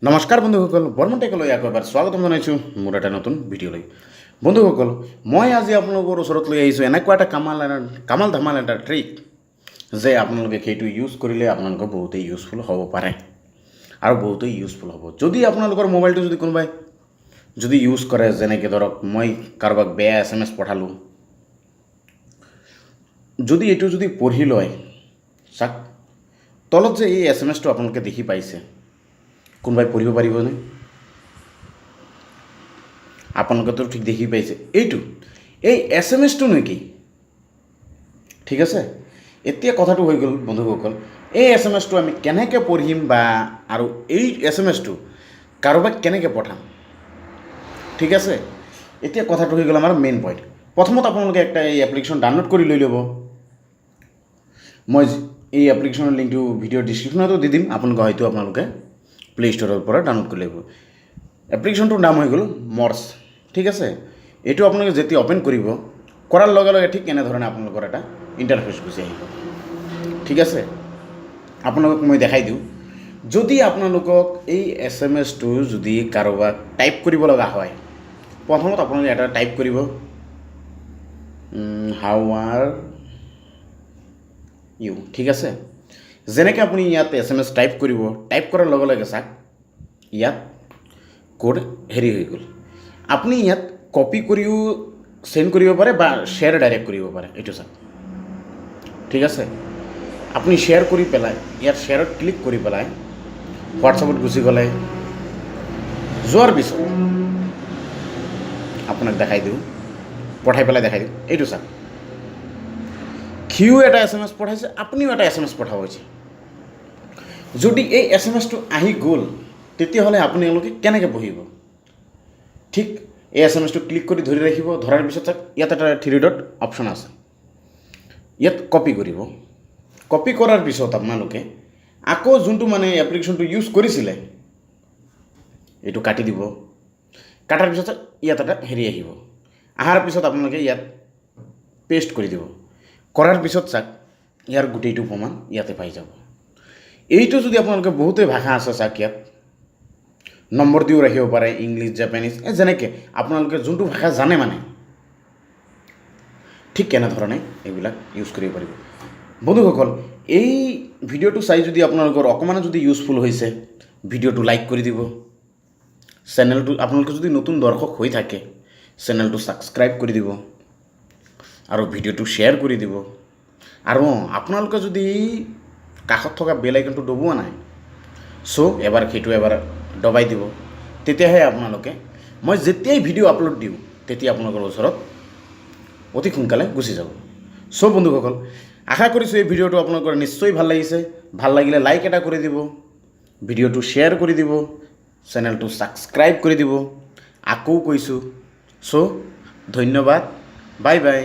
নমস্কাৰ বন্ধুসকল, বৰ্মন টেকলৈ আকৌ এবাৰ স্বাগতম জনাইছোঁ মোৰ এটা নতুন ভিডিঅ'লৈ। বন্ধুসকল, মই আজি আপোনালোকৰ ওচৰত লৈ আহিছোঁ এনেকুৱা এটা কামাল ধামাল এটা ট্ৰিক যে আপোনালোকে সেইটো ইউজ কৰিলে আপোনালোকৰ বহুতেই ইউজফুল হ'ব পাৰে আৰু বহুতেই ইউজফুল হ'ব। যদি আপোনালোকৰ মোবাইলটো যদি কোনোবাই যদি ইউজ কৰে, যেনেকৈ ধৰক মই কাৰোবাক বেয়া SMS পঠালোঁ, যদি এইটো যদি পঢ়ি লয়, চাওক তলত যে এই SMSটো আপোনালোকে দেখি পাইছে, কোনোবাই পঢ়িব পাৰিবনে? আপোনালোকেতো ঠিক দেখি পাইছে। এই SMSটো নেকি? ঠিক আছে, এতিয়া কথাটো হৈ গ'ল বন্ধুসকল, এই SMSটো আমি কেনেকৈ পঢ়িম বা আৰু এই SMSটো কাৰোবাক কেনেকৈ পঠাম। ঠিক আছে, এতিয়া কথাটো হৈ গ'ল আমাৰ মেইন পইণ্ট। প্ৰথমত আপোনালোকে একটা এই এপ্লিকেশ্যন ডাউনলোড কৰি লৈ ল'ব। মই এই এপ্লিকেশ্যনৰ লিংকটো ভিডিঅ'ৰ ডিছক্ৰিপশ্যনতো দি দিম, আপোনালোকে প্লে ষ্ট'ৰৰ পৰা ডাউনলোড কৰি লাগিব। এপ্লিকেশ্যনটোৰ নাম হৈ গ'ল মৰ্ছ। ঠিক আছে, এইটো আপোনালোকে যেতিয়া অ'পেন কৰিব, কৰাৰ লগে লগে ঠিক এনেধৰণে আপোনালোকৰ এটা ইণ্টাৰফেচ গুচি আহিব। ঠিক আছে, আপোনালোকক মই দেখাই দিওঁ। যদি আপোনালোকক এই SMSটো যদি কাৰোবাক টাইপ কৰিব লগা হয়, প্ৰথমত আপোনালোকে এটা টাইপ কৰিব, হাউ আৰ ইউ। ঠিক আছে, যেনেকৈ আপুনি ইয়াত SMS টাইপ কৰিব, টাইপ কৰাৰ লগে লগে চাওক ইয়াত কোড হেৰি হৈ গ'ল। আপুনি ইয়াত কপি কৰিও সেন্ড কৰিব পাৰে বা শ্বেয়াৰ ডাইৰেক্ট কৰিব পাৰে। এইটো চাওক, ঠিক আছে, আপুনি শ্বেয়াৰ কৰি পেলাই ইয়াত শ্বেয়াৰত ক্লিক কৰি পেলাই হোৱাটছআপত গুচি গ'লে, যোৱাৰ পিছত আপোনাক দেখাই দিওঁ, পঠাই পেলাই দেখাই দিওঁ। এইটো চাওক, সিও এটা SMS পঠাইছে, আপুনিও এটা SMS পঠাব হৈছে। যদি এই SMSটো আহি গ'ল, তেতিয়াহ'লে আপোনালোকে কেনেকৈ পঢ়িব? ঠিক এই SMSটো ক্লিক কৰি ধৰি ৰাখিব, ধৰাৰ পিছত ইয়াত এটা 3 ডট অপশ্যন আছে, ইয়াত কপি কৰিব। কপি কৰাৰ পিছত আপোনালোকে আকৌ যোনটো এপ্লিকেশ্যনটো ইউজ কৰিছিলে এইটো কাটি দিব। কাটাৰ পিছত ইয়াত এটা হেৰি আহিব, অহাৰ পিছত আপোনালোকে ইয়াত পেষ্ট কৰি দিব। কৰাৰ পিছত চাওক ইয়াৰ গোটেইটো প্ৰমাণ ইয়াতে পাই যাব। এইটো যদি আপোনালোকে বহুতেই ভাষা আছে, চাওক ইয়াত নম্বৰ দিও ৰাখিব পাৰে, ইংলিছ, জাপানিজ, যেনেকৈ আপোনালোকে যোনটো ভাষা জানে ঠিক কেনেধৰণে এইবিলাক ইউজ কৰিব পাৰিব। বন্ধুসকল, এই ভিডিঅ'টো চাই যদি আপোনালোকৰ অকণমান যদি ইউজফুল হৈছে, ভিডিঅ'টো লাইক কৰি দিব। চেনেলটো আপোনালোকে যদি নতুন দৰ্শক হৈ থাকে, চেনেলটো ছাবস্ক্ৰাইব কৰি দিব আৰু ভিডিঅ'টো শ্বেয়াৰ কৰি দিব। আৰু আপোনালোকে যদি কাষত থকা বেল আইকনটো দবোৱা নাই, এবাৰ সেইটো এবাৰ দবাই দিব, তেতিয়াহে আপোনালোকে মই যেতিয়াই ভিডিঅ' আপলোড দিওঁ তেতিয়া আপোনালোকৰ ওচৰত অতি সোনকালে গুচি যাব। বন্ধুসকল, আশা কৰিছোঁ এই ভিডিঅ'টো আপোনালোকৰ নিশ্চয় ভাল লাগিছে। ভাল লাগিলে লাইক এটা কৰি দিব, ভিডিঅ'টো শ্বেয়াৰ কৰি দিব, চেনেলটো ছাবস্ক্ৰাইব কৰি দিব। আকৌ কৈছোঁ, ধন্যবাদ, বাই বাই।